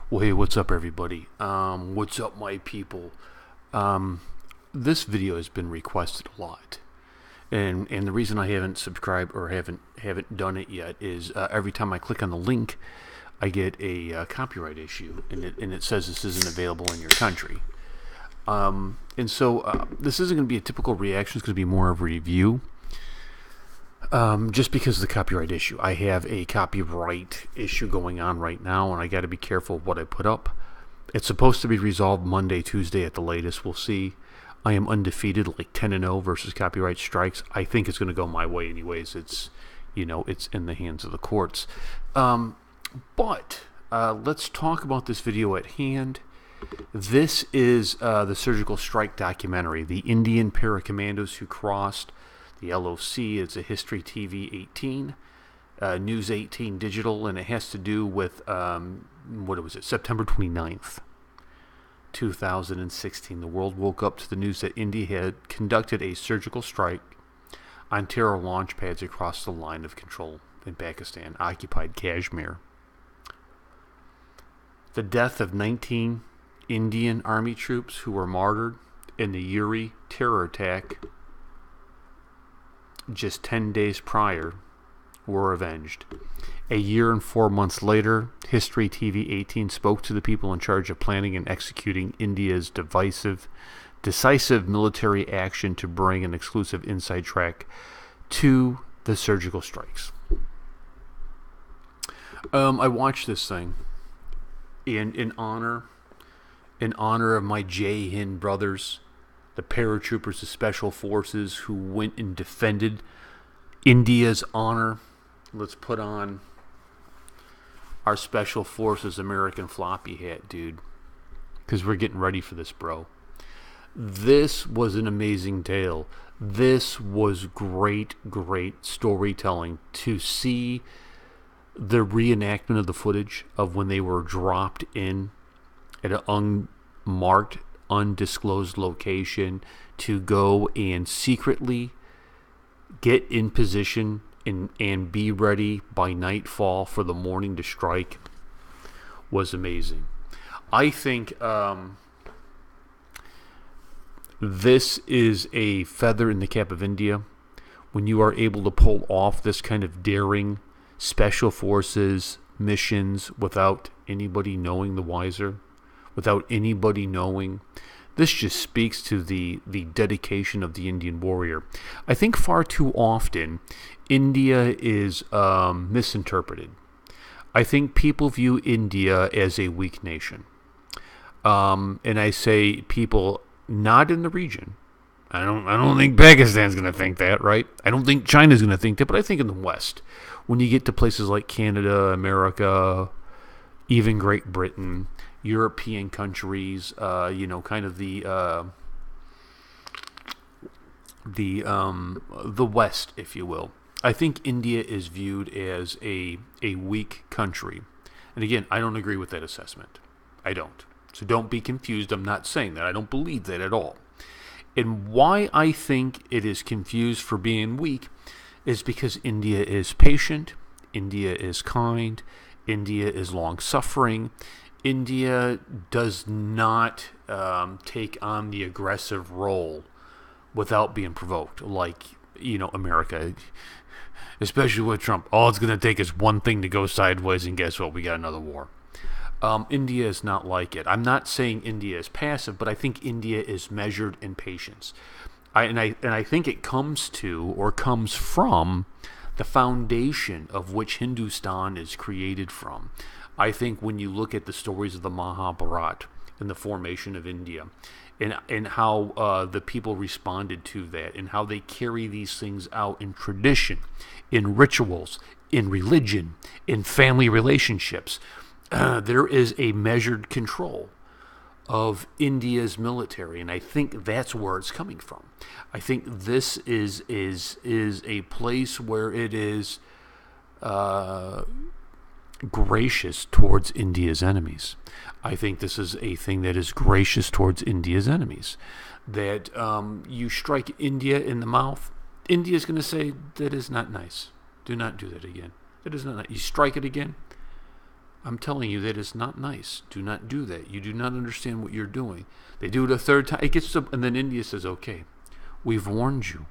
Well, hey, what's up, everybody? What's up, my people? This video has been requested a lot, and the reason I haven't subscribed or haven't done it yet is every time I click on the link, I get a copyright issue, and it says this isn't available in your country. And so this isn't going to be a typical reaction; it's going to be more of a review. Just because of the copyright issue. I have a copyright issue going on right now, and I got to be careful of what I put up. It's supposed to be resolved Monday, Tuesday at the latest. We'll see. I am undefeated, like 10-0 versus copyright strikes. I think it's going to go my way anyways. It's in the hands of the courts. But let's talk about this video at hand. This is the surgical strike documentary, the Indian Commandos who crossed the LoC. It's a History TV18, News 18 Digital, and it has to do with, September 29th, 2016. The world woke up to the news that India had conducted a surgical strike on terror launch pads across the line of control in Pakistan-occupied Kashmir. The death of 19 Indian Army troops who were martyred in the Uri terror attack just 10 days prior were avenged. A year and 4 months later, History TV18 spoke to the people in charge of planning and executing India's decisive military action to bring an exclusive inside track to the surgical strikes. I watched this thing in honor of my Jai Hind brothers, the paratroopers of Special Forces who went and defended India's honor. Let's put on our Special Forces American floppy hat, dude, because we're getting ready for this, bro. This was an amazing tale. This was great storytelling. To see the reenactment of the footage of when they were dropped in at an unmarked, undisclosed location to go and secretly get in position and be ready by nightfall for the morning to strike was amazing. I think this is a feather in the cap of India when you are able to pull off this kind of daring special forces missions without anybody knowing the wiser, without anybody knowing. This just speaks to the dedication of the Indian warrior. I think far too often India is misinterpreted. I think people view India as a weak nation. And I say people not in the region. I don't think Pakistan's going to think that, right? I don't think China's going to think that, but I think in the West, when you get to places like Canada, America, even Great Britain, European countries, kind of the West, if you will. I think India is viewed as a weak country. And again, I don't agree with that assessment. I don't. So don't be confused. I'm not saying that. I don't believe that at all. And why I think it is confused for being weak is because India is patient, India is kind, India is long-suffering. India does not take on the aggressive role without being provoked, like, America, especially with Trump. All it's going to take is one thing to go sideways, and guess what? We got another war. India is not like it. I'm not saying India is passive, but I think India is measured in patience. I think it comes from the foundation of which Hindustan is created from. I think when you look at the stories of the Mahabharata and the formation of India and how the people responded to that and how they carry these things out in tradition, in rituals, in religion, in family relationships, there is a measured control of India's military, and I think that's where it's coming from. I think this is a place where it is gracious towards India's enemies. I think this is a thing that is gracious towards India's enemies. That you strike India in the mouth, India is going to say, that is not nice. Do not do that again. That is not nice. You strike it again, I'm telling you, that is not nice. Do not do that. You do not understand what you're doing. They do it a third time. It gets to, and then India says, okay, we've warned you.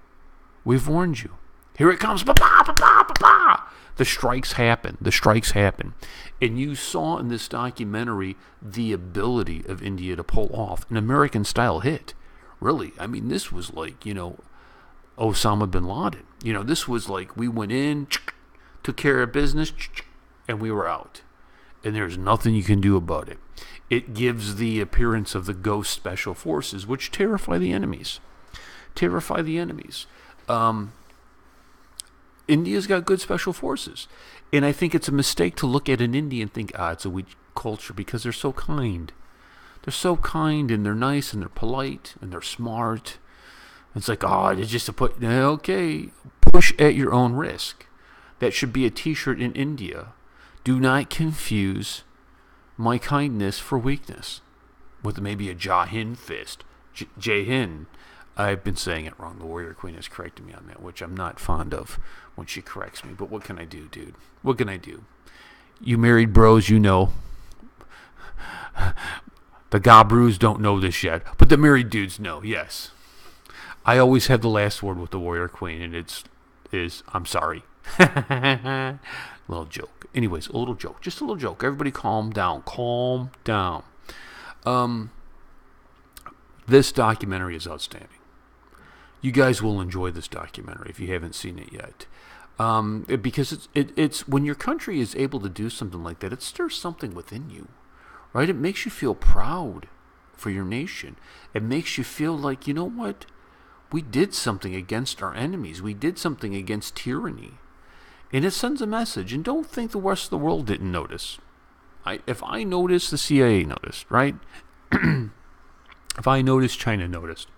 We've warned you. Here it comes. Pa-pa, pa-pa, pa-pa. The strikes happen. The strikes happen. And you saw in this documentary the ability of India to pull off an American-style hit. Really. I mean, this was like, Osama bin Laden. This was like we went in, took care of business, and we were out. And there's nothing you can do about it. It gives the appearance of the ghost special forces, which terrify the enemies. India's got good special forces. And I think it's a mistake to look at an Indian and think, it's a weak culture, because they're so kind. They're so kind, and they're nice, and they're polite, and they're smart. It's like, it's just a put. Okay, push at your own risk. That should be a T-shirt in India. Do not confuse my kindness for weakness with maybe a Jai Hind fist. Jai Hind. I've been saying it wrong. The Warrior Queen has corrected me on that, which I'm not fond of when she corrects me. But what can I do, dude? What can I do? You married bros, you know. The Gabrus don't know this yet, but the married dudes know, yes. I always have the last word with the Warrior Queen, and it's I'm sorry. Little joke. Anyways, a little joke. Just a little joke. Everybody calm down. Calm down. This documentary is outstanding. You guys will enjoy this documentary if you haven't seen it yet. Because it's when your country is able to do something like that, it stirs something within you. Right? It makes you feel proud for your nation. It makes you feel like, you know what? We did something against our enemies. We did something against tyranny. And it sends a message. And don't think the rest of the world didn't notice. If I noticed, the CIA noticed, right? If I noticed, China noticed.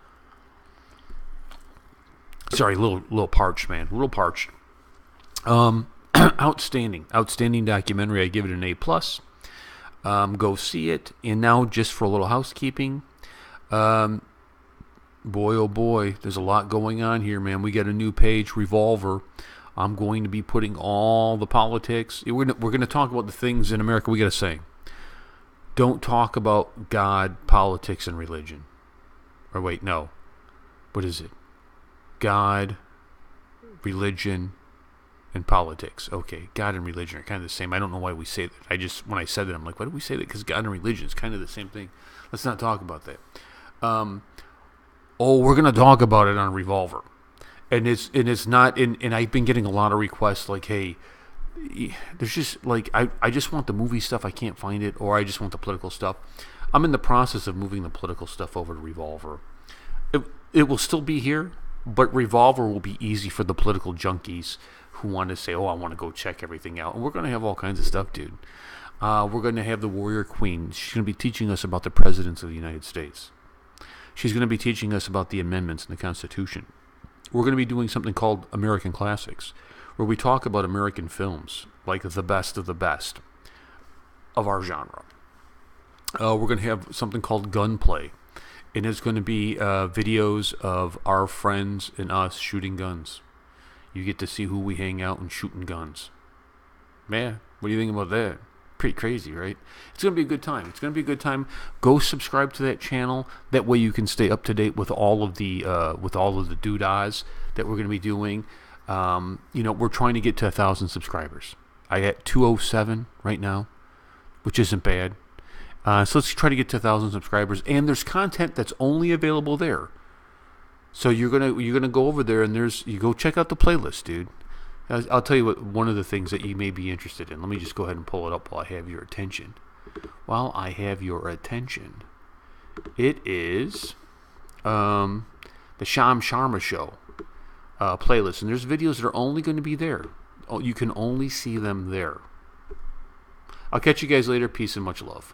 Sorry, a little parched, man. A little parched. Outstanding documentary. I give it an A+. Go see it. And now, just for a little housekeeping, boy, oh boy, there's a lot going on here, man. We got a new page, Revolver. I'm going to be putting all the politics. We're going to talk about the things in America we got to say. Don't talk about God, politics, and religion. Or wait, no. What is it? God, religion, and politics. Okay, God and religion are kind of the same. I don't know why we say that. When I said that, I'm like, why do we say that? Because God and religion is kind of the same thing. Let's not talk about that. We're going to talk about it on Revolver. And it's not, and I've been getting a lot of requests like, hey, there's just like, I just want the movie stuff, I can't find it, or I just want the political stuff. I'm in the process of moving the political stuff over to Revolver. It will still be here, but Revolver will be easy for the political junkies who want to say, I want to go check everything out. And we're going to have all kinds of stuff, dude. We're going to have the Warrior Queen. She's going to be teaching us about the presidents of the United States. She's going to be teaching us about the amendments in the Constitution. We're going to be doing something called American Classics, where we talk about American films, like the best of the best of our genre. We're going to have something called Gunplay, and it's going to be videos of our friends and us shooting guns. You get to see who we hang out and shooting guns. Man, what do you think about that? Pretty crazy, right? It's going to be a good time. Go subscribe to that channel. That way you can stay up to date with all of the doodahs that we're going to be doing. We're trying to get to 1,000 subscribers. I got 207 right now, which isn't bad. So let's try to get to 1,000 subscribers. And there's content that's only available there. So you're gonna go over there and you go check out the playlist, dude. I'll tell you one of the things that you may be interested in. Let me just go ahead and pull it up while I have your attention. It is the Sham Sharma Show playlist. And there's videos that are only going to be there. You can only see them there. I'll catch you guys later. Peace and much love.